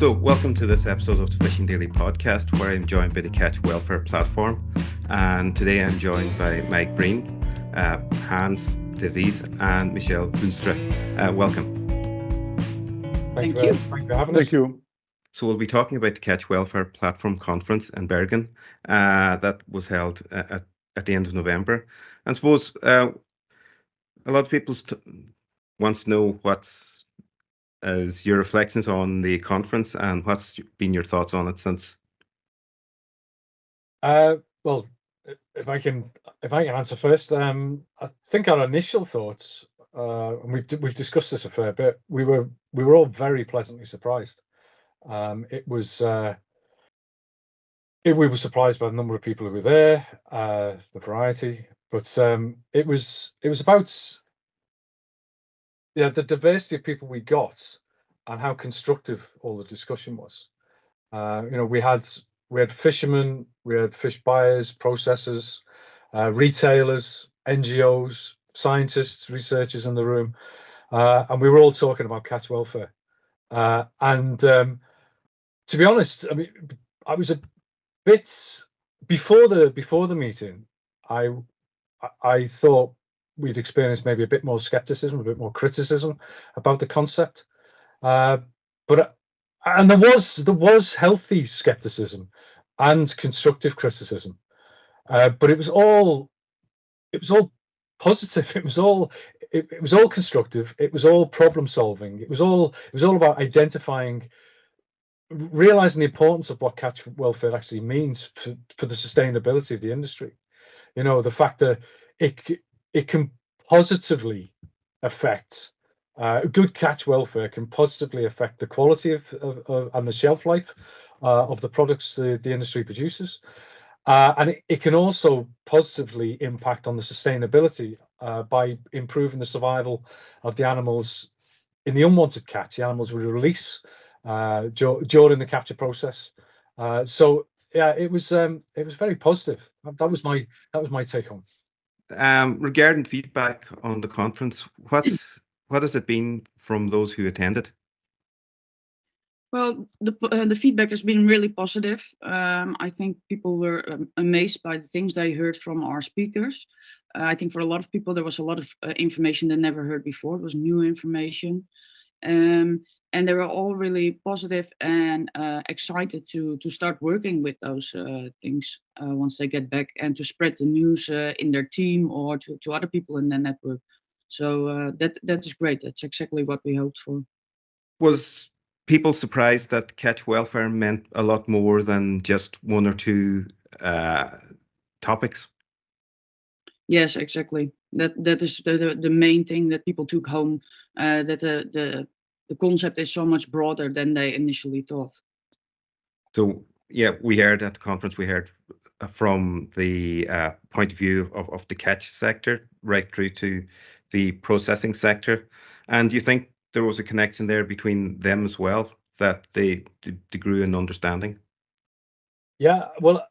So, welcome to this episode of the Fishing Daily podcast, where I'm joined by the Catch Welfare Platform. And today I'm joined by Mike Breen, Hans, Vis and Michelle Boonstra. Welcome. Thank you. Thank you for having us. Thank you. So, we'll be talking about the Catch Welfare Platform Conference in Bergen that was held at the end of November. And I suppose a lot of people want to know what's as your reflections on the conference and what's been your thoughts on it since? Well, if I can answer first, I think our initial thoughts, and we've discussed this a fair bit. We were all very pleasantly surprised. We were surprised by the number of people who were there, the variety, but it was about the diversity of people we got and how constructive all the discussion was. We had fishermen, we had fish buyers, processors, retailers, NGOs, scientists, researchers in the room, and we were all talking about catch welfare. And to be honest, I mean, I was a bit before the meeting. I thought we'd experienced maybe a bit more skepticism, a bit more criticism about the concept, and there was healthy skepticism and constructive criticism, but it was all positive. It was all constructive. It was all problem solving. It was all about identifying, realizing the importance of what catch welfare actually means for the sustainability of the industry. The fact that it can positively affect good catch welfare can positively affect the quality of and the shelf life of the products the industry produces, and it can also positively impact on the sustainability by improving the survival of the animals in the unwanted catch, the animals we release during the capture process. So yeah, it was very positive. That was my take home. Regarding feedback on the conference, what has it been from those who attended? Well, the feedback has been really positive. I think people were amazed by the things they heard from our speakers. I think for a lot of people, there was a lot of information they never heard before. It was new information. And they were all really positive and excited to start working with those things once they get back, and to spread the news in their team or to other people in their network. So that is great. That's exactly what we hoped for. Was people surprised that catch welfare meant a lot more than just one or two topics? Yes, exactly. That is the main thing that people took home. That the concept is so much broader than they initially thought. So yeah, we heard at the conference, we heard from the point of view of the catch sector right through to the processing sector. And do you think there was a connection there between them as well, that they grew in understanding? Yeah, well,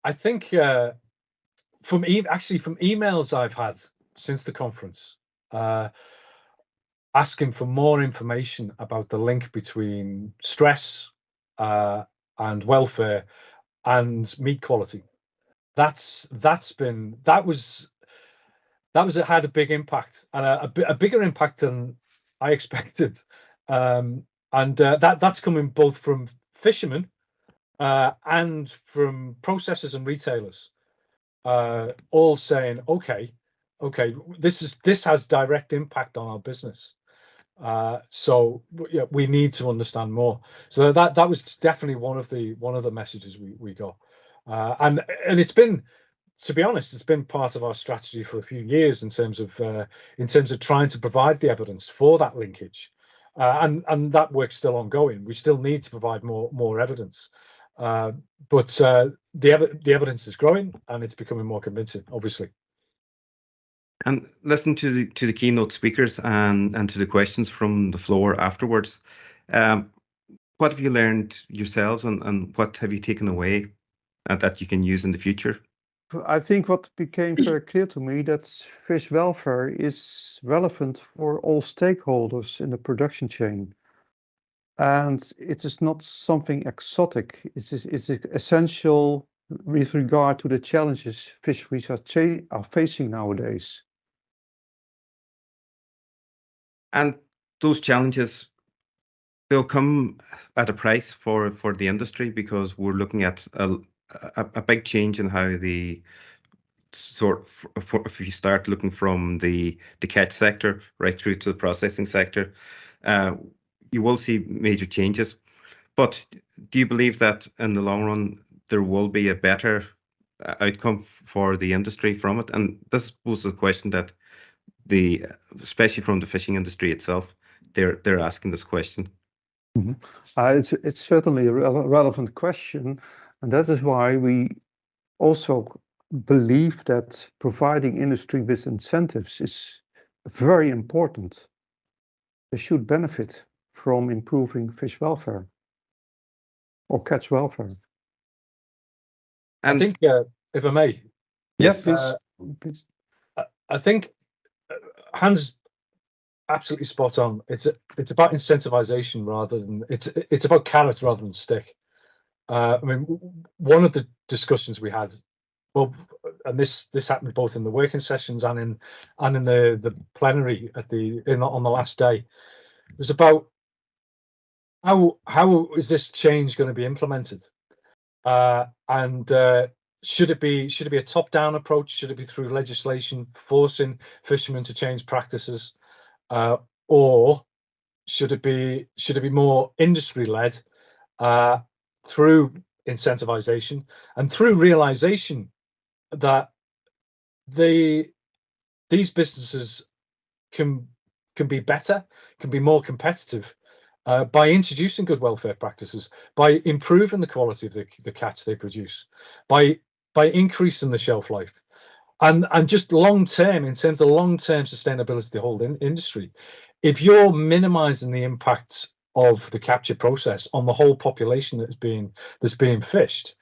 I think from emails I've had since the conference, asking for more information about the link between stress and welfare and meat quality. That had a big impact, and a bigger impact than I expected. And that's coming both from fishermen and from processors and retailers, all saying, okay, this has direct impact on our business. So yeah, we need to understand more. So that was definitely one of the messages we got, and it's been, to be honest, it's been part of our strategy for a few years in terms of trying to provide the evidence for that linkage, and that work's still ongoing. We still need to provide more evidence, but the evidence is growing and it's becoming more convincing, obviously. And listen to the keynote speakers and to the questions from the floor afterwards. What have you learned yourselves, and what have you taken away that you can use in the future? I think what became very clear to me that fish welfare is relevant for all stakeholders in the production chain. and it is not something exotic. It's essential with regard to the challenges fisheries are facing nowadays. And those challenges, they'll come at a price for the industry, because we're looking at a big change in how the if you start looking from the catch sector right through to the processing sector, you will see major changes. But do you believe that in the long run there will be a better outcome for the industry from it? And this was a question that especially from the fishing industry itself, they're asking this question. Mm-hmm. It's certainly a relevant question, and that is why we also believe that providing industry with incentives is very important. They should benefit from improving fish welfare or catch welfare. And I think, if I may, yes, please. I think Hans absolutely spot on. It's about incentivization rather than it's about carrot rather than stick. I mean, one of the discussions we had, well, and this happened both in the working sessions and in the plenary on the last day, was about how is this change going to be implemented, and should it be a top-down approach? Should it be through legislation forcing fishermen to change practices, or should it be more industry-led through incentivization and through realization that these businesses can be better, can be more competitive by introducing good welfare practices, by improving the quality of the catch they produce, by increasing the shelf life, and just long term, in terms of long-term sustainability of the whole industry. If you're minimizing the impact of the capture process on the whole population that's being fished,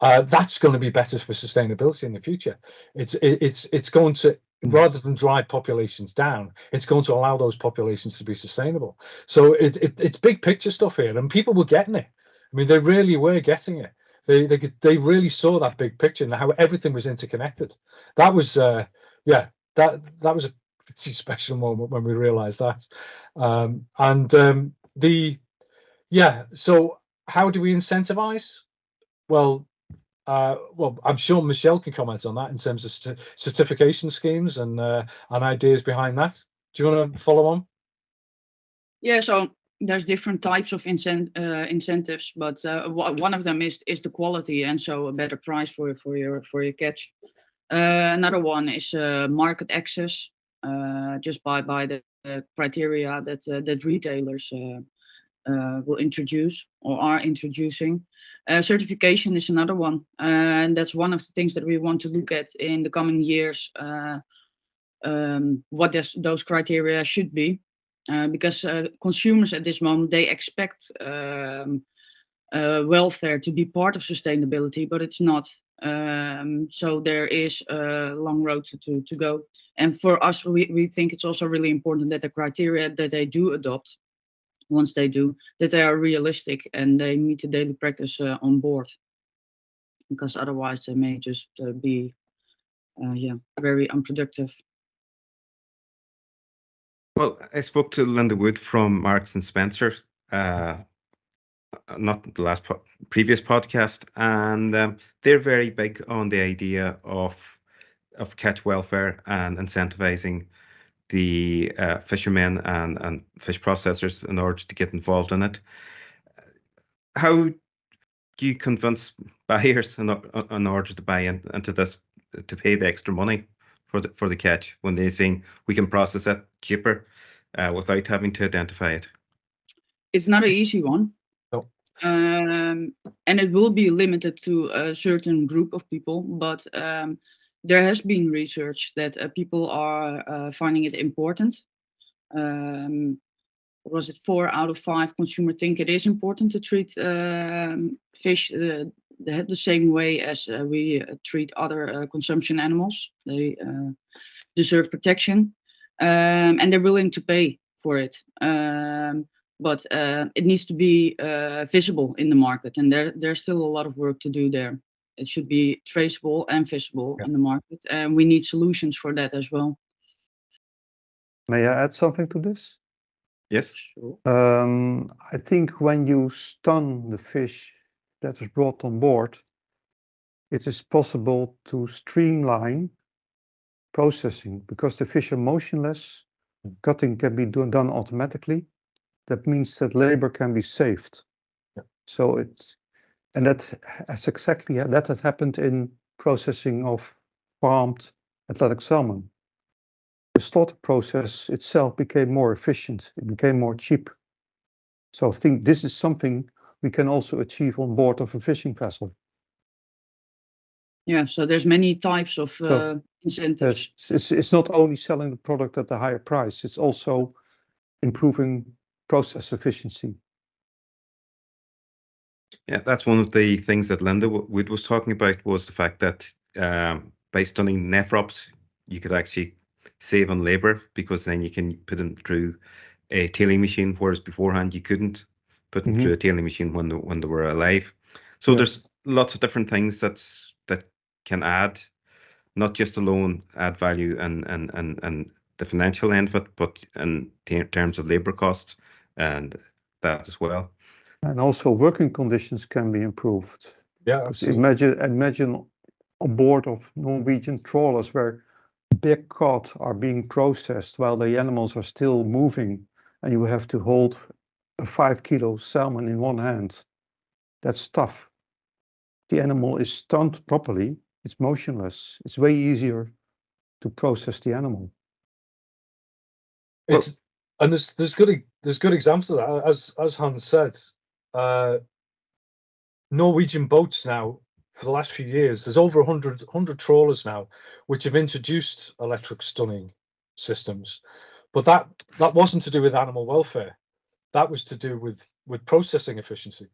that's going to be better for sustainability in the future. It's going to, rather than drive populations down, it's going to allow those populations to be sustainable. So it's big picture stuff here, and people were getting it. I mean, they really were getting it. They really saw that big picture and how everything was interconnected. That was that was a pretty special moment when we realized that. So how do we incentivize? Well, I'm sure Michelle can comment on that in terms of certification schemes and ideas behind that. Do you want to follow on? Yeah, so there's different types of incentives, but one of them is the quality, and so a better price for your catch. Another one is market access, just by the criteria that retailers will introduce or are introducing. Certification is another one, and that's one of the things that we want to look at in the coming years. What those criteria should be, because consumers at this moment, they expect welfare to be part of sustainability, but it's not. So there is a long road to go. And for us, we think it's also really important that the criteria that they do adopt, once they do, that they are realistic and they meet the daily practice on board, because otherwise they may just be very unproductive. Well, I spoke to Linda Wood from Marks and Spencer, not the previous podcast, and they're very big on the idea of catch welfare and incentivizing the fishermen and fish processors in order to get involved in it. How do you convince buyers in order to buy into this, to pay the extra money for the catch, when they're saying we can process it cheaper without having to identify it? It's not an easy one. No. And it will be limited to a certain group of people, but there has been research that people are finding it important. Was it 4 out of 5 consumers think it is important to treat fish the same way as we treat other consumption animals? They deserve protection, and they're willing to pay for it. but it needs to be visible in the market, and there's still a lot of work to do there. It should be traceable and visible in the market, and we need solutions for that as well. May I add something to this? Yes. Sure. I think when you stun the fish that is brought on board, it is possible to streamline processing because the fish are motionless. Gutting can be done automatically. That means that labor can be saved. Yeah. So that has happened in processing of farmed Atlantic salmon. The slaughter process itself became more efficient. It became more cheap. So I think this is something we can also achieve on board of a fishing vessel. Yeah, so there's many types of incentives. It's not only selling the product at a higher price, it's also improving process efficiency. Yeah, that's one of the things that Linda Wood was talking about, was the fact that by stunning nephrops, you could actually save on labor, because then you can put them through a tailing machine, whereas beforehand you couldn't put them through a tailing machine when they were alive. So there's lots of different things that can add, not just alone add value and the financial end of it, but in terms of labor costs and that as well. And also working conditions can be improved. Yeah, imagine on board of Norwegian trawlers where big cod are being processed while the animals are still moving, and you have to hold a 5-kilo salmon in one hand. That's tough. The animal is stunned properly. It's motionless. It's way easier to process the animal. And there's good examples of that, as Hans said. Norwegian boats now, for the last few years, there's over 100 trawlers now which have introduced electric stunning systems, but that wasn't to do with animal welfare. That was to do with processing efficiency,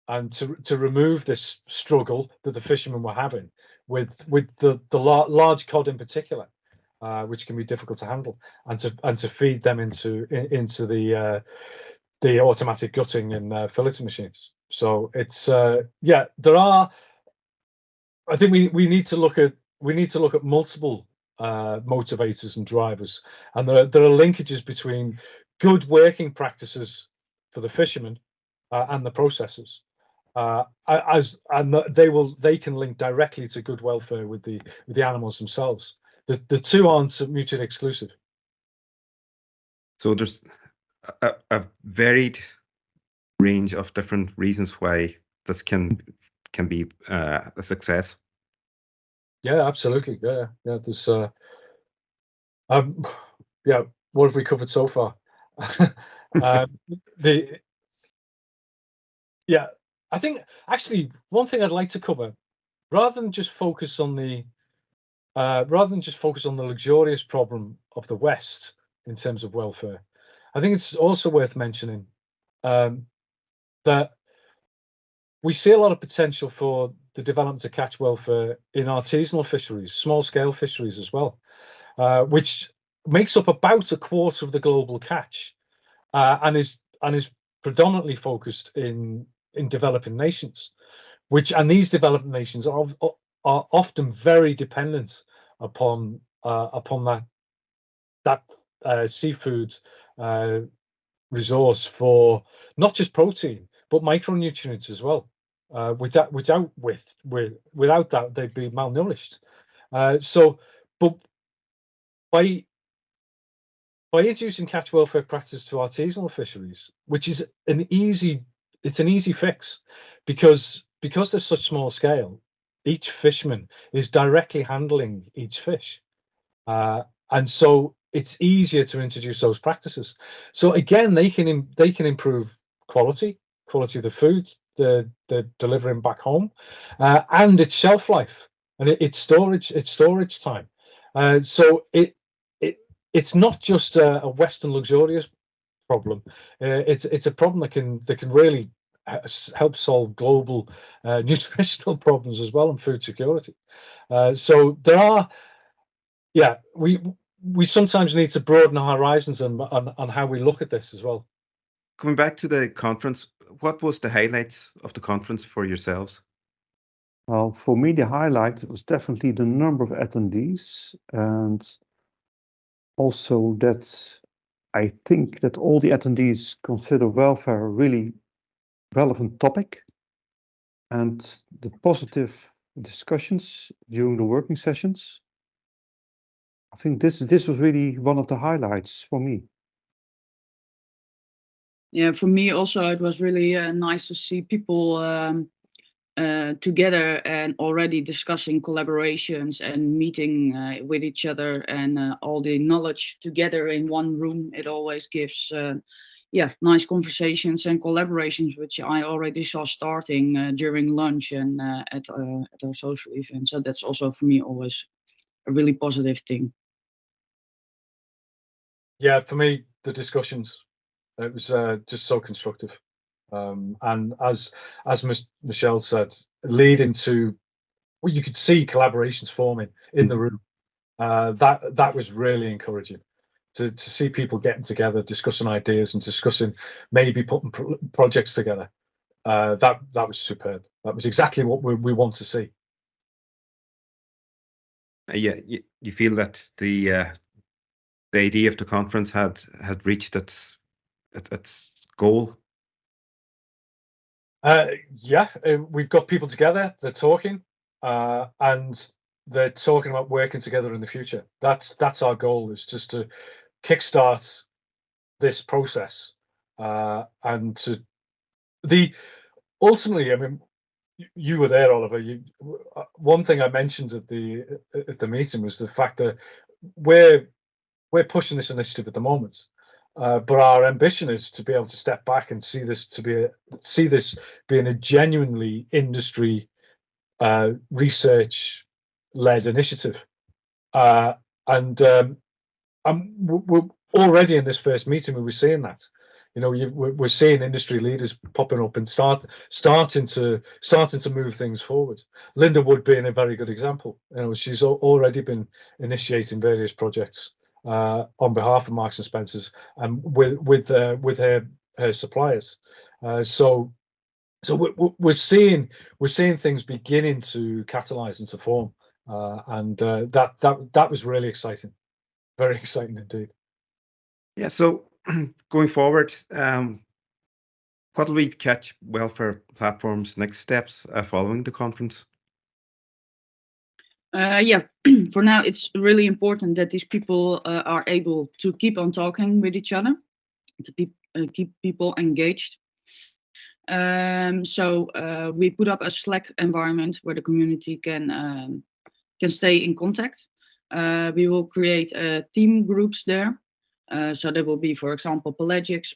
and to remove this struggle that the fishermen were having with the large cod in particular, which can be difficult to handle, and to feed them into the automatic gutting and filleting machines. So it's there are. I think we need to look at multiple motivators and drivers, and there are linkages between good working practices for the fishermen and the processors, they can link directly to good welfare with the animals themselves. The two aren't mutually exclusive. So there's a varied range of different reasons why this can be a success. Yeah, absolutely. Yeah. There's what have we covered so far? I think actually one thing I'd like to cover, rather than just focus on the luxurious problem of the West in terms of welfare, I think it's also worth mentioning that we see a lot of potential for the development of catch welfare in artisanal fisheries, small scale fisheries as well, which makes up about a quarter of the global catch, and is predominantly focused in developing nations, and these developing nations are often very dependent upon that seafood resource for not just protein but micronutrients as well. Without that, they'd be malnourished. But by introducing catch welfare practices to artisanal fisheries, which is an easy fix, because they're such small scale, each fisherman is directly handling each fish, and so it's easier to introduce those practices. So again, they can improve quality of the food they're delivering back home, and its shelf life, and its storage time. So it's not just a Western luxurious problem. It's a problem that can really help solve global nutritional problems as well, and food security. So there are, we sometimes need to broaden our horizons on how we look at this as well. Coming back to the conference, what was the highlights of the conference for yourselves? Well, for me, the highlight was definitely the number of attendees, and also that I think that all the attendees consider welfare a really relevant topic, and the positive discussions during the working sessions. I think this was really one of the highlights for me. Yeah, for me also, it was really nice to see people together and already discussing collaborations and meeting with each other, and all the knowledge together in one room. It always gives nice conversations and collaborations, which I already saw starting during lunch and at our social events. So that's also for me always a really positive thing. Yeah, for me, the discussions, it was just so constructive. And as Michelle said, leading to, well, you could see collaborations forming in the room. That was really encouraging to see people getting together, discussing ideas and discussing maybe putting projects together. That was superb. That was exactly what we want to see. Yeah, you feel that the idea of the conference had reached its goal? Yeah, we've got people together, they're talking, and they're talking about working together in the future. That's our goal, is just to kickstart this process, and to ultimately, I mean, you were there, Oliver. One thing I mentioned at the meeting was the fact that we're pushing this initiative at the moment, but our ambition is to be able to step back and see this being a genuinely industry research led initiative, and we're already in this first meeting we were seeing that. You know, we're seeing industry leaders popping up and starting to move things forward. Linda Wood being a very good example. You know, she's already been initiating various projects on behalf of Marks and Spencers and with her suppliers. So we're seeing things beginning to catalyze and to form, and that was really exciting, very exciting indeed. Yeah. So going forward, what will be Catch Welfare Platform's next steps following the conference? Yeah, for now, it's really important that these people are able to keep on talking with each other, to keep people engaged. So we put up a Slack environment where the community can stay in contact. We will create team groups there. So there will be, for example, pelagics,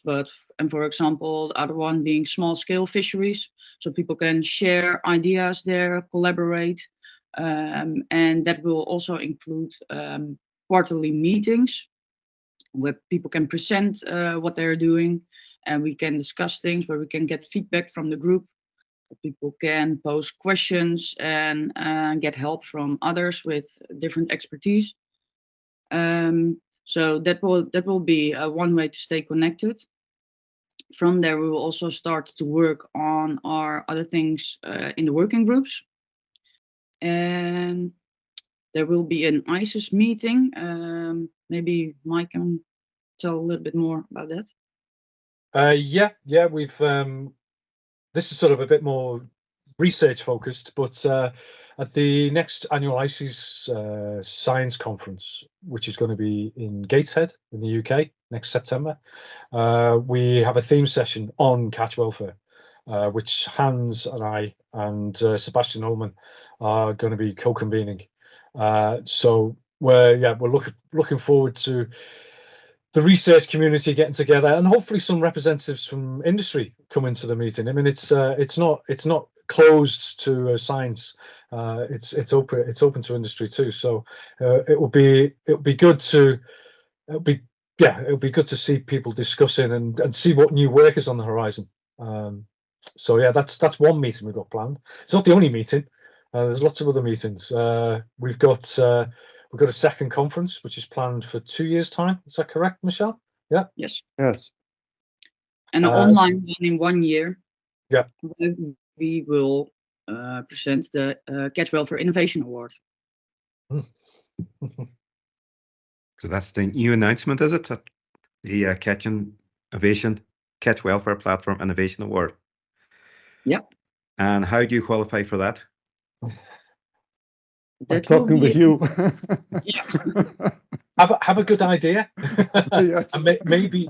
and for example, the other one being small scale fisheries. So people can share ideas there, collaborate. And that will also include quarterly meetings where people can present what they're doing, and we can discuss things where we can get feedback from the group. People can pose questions and get help from others with different expertise. So that will be one way to stay connected. From there, we will also start to work on our other things in the working groups. And there will be an ISIS meeting. Maybe Mike can tell a little bit more about that. Yeah, we've this is sort of a bit more research focused, but at the next annual ICES Science Conference, which is going to be in Gateshead in the UK next September, we have a theme session on catch welfare, which Hans and I and Sebastian Ullman are going to be co-convening. So we're looking forward to the research community getting together, and hopefully some representatives from industry come into the meeting. I mean, it's not closed to science. It's open to industry too. So it'll be good to see people discussing and see what new work is on the horizon. So yeah, that's one meeting we've got planned. It's not the only meeting. There's lots of other meetings. We've got a second conference, which is planned for 2 years' time. Is that correct, Michelle? Yeah. Yes. Yes. And an online one in 1 year. Yeah. We will present the Catch Welfare Innovation Award. So that's the new announcement, is it? The Catch Welfare Platform Innovation Award. Yep. And how do you qualify for that? By talking with you. Have a good idea. Yes. And maybe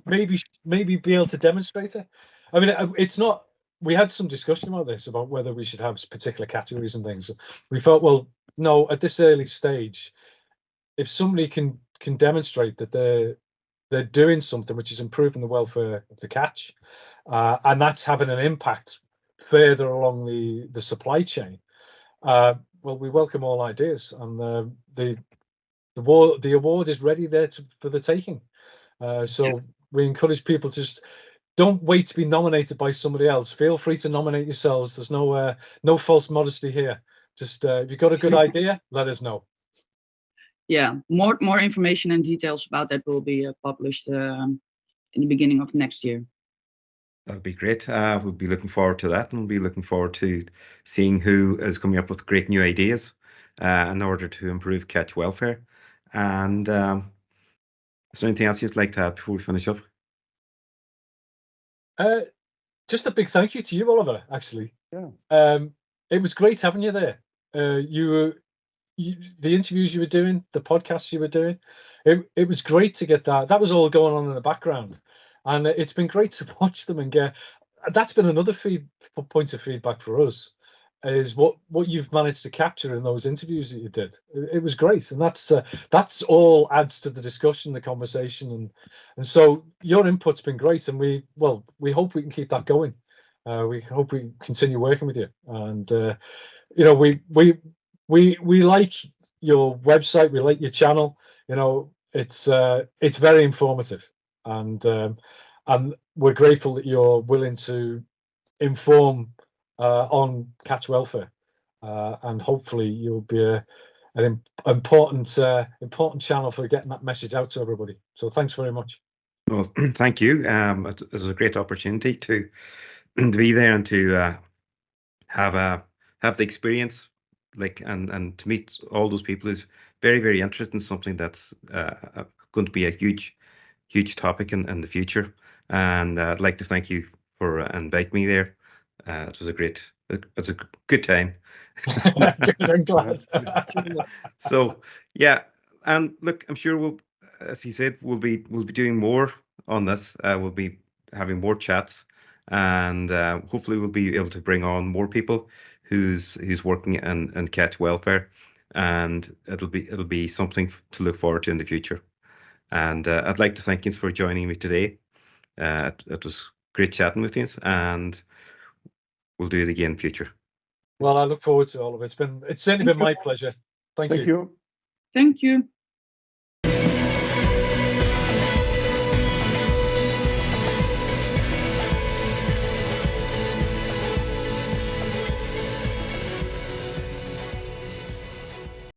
be able to demonstrate it. I mean, it's not. We had some discussion about this, about whether we should have particular categories and things. We felt, well, no, at this early stage, if somebody can demonstrate that they're doing something which is improving the welfare of the catch, and that's having an impact further along the supply chain, well, we welcome all ideas, and the award is ready there for the taking. So we encourage people to just don't wait to be nominated by somebody else. Feel free to nominate yourselves. There's no false modesty here. Just if you've got a good idea, let us know. Yeah, more information and details about that will be published in the beginning of next year. That'll be great. We'll be looking forward to that, and we'll be looking forward to seeing who is coming up with great new ideas in order to improve catch welfare. And is there anything else you'd like to add before we finish up? Just a big thank you to you, Oliver, actually. Yeah. It was great having you there. The interviews you were doing, the podcasts you were doing, it was great to get that. That was all going on in the background, and it's been great to watch them and get. That's been another point of feedback for us, is what you've managed to capture in those interviews that you did. It was great, and that's all adds to the discussion, the conversation, and so your input's been great, and we hope we can keep that going. We hope we continue working with you, and you know, we like your website, we like your channel. You know, it's very informative, and we're grateful that you're willing to inform on catch welfare, and hopefully you'll be an important channel for getting that message out to everybody. So thanks very much. Well, thank you. It was a great opportunity to be there and to have the experience, and to meet all those people is very, very interesting. Something that's going to be a huge topic in the future. And I'd like to thank you for inviting me there. It was it's a good time. Good, I'm glad. So yeah, and look, I'm sure we'll, as you said, we'll be doing more on this. We'll be having more chats, and hopefully we'll be able to bring on more people who's working in catch welfare, and it'll be something to look forward to in the future. And I'd like to thank you for joining me today. It was great chatting with you, and we'll do it again in future. Well, I look forward to all of it. It's certainly been my pleasure. Thank you. Thank you.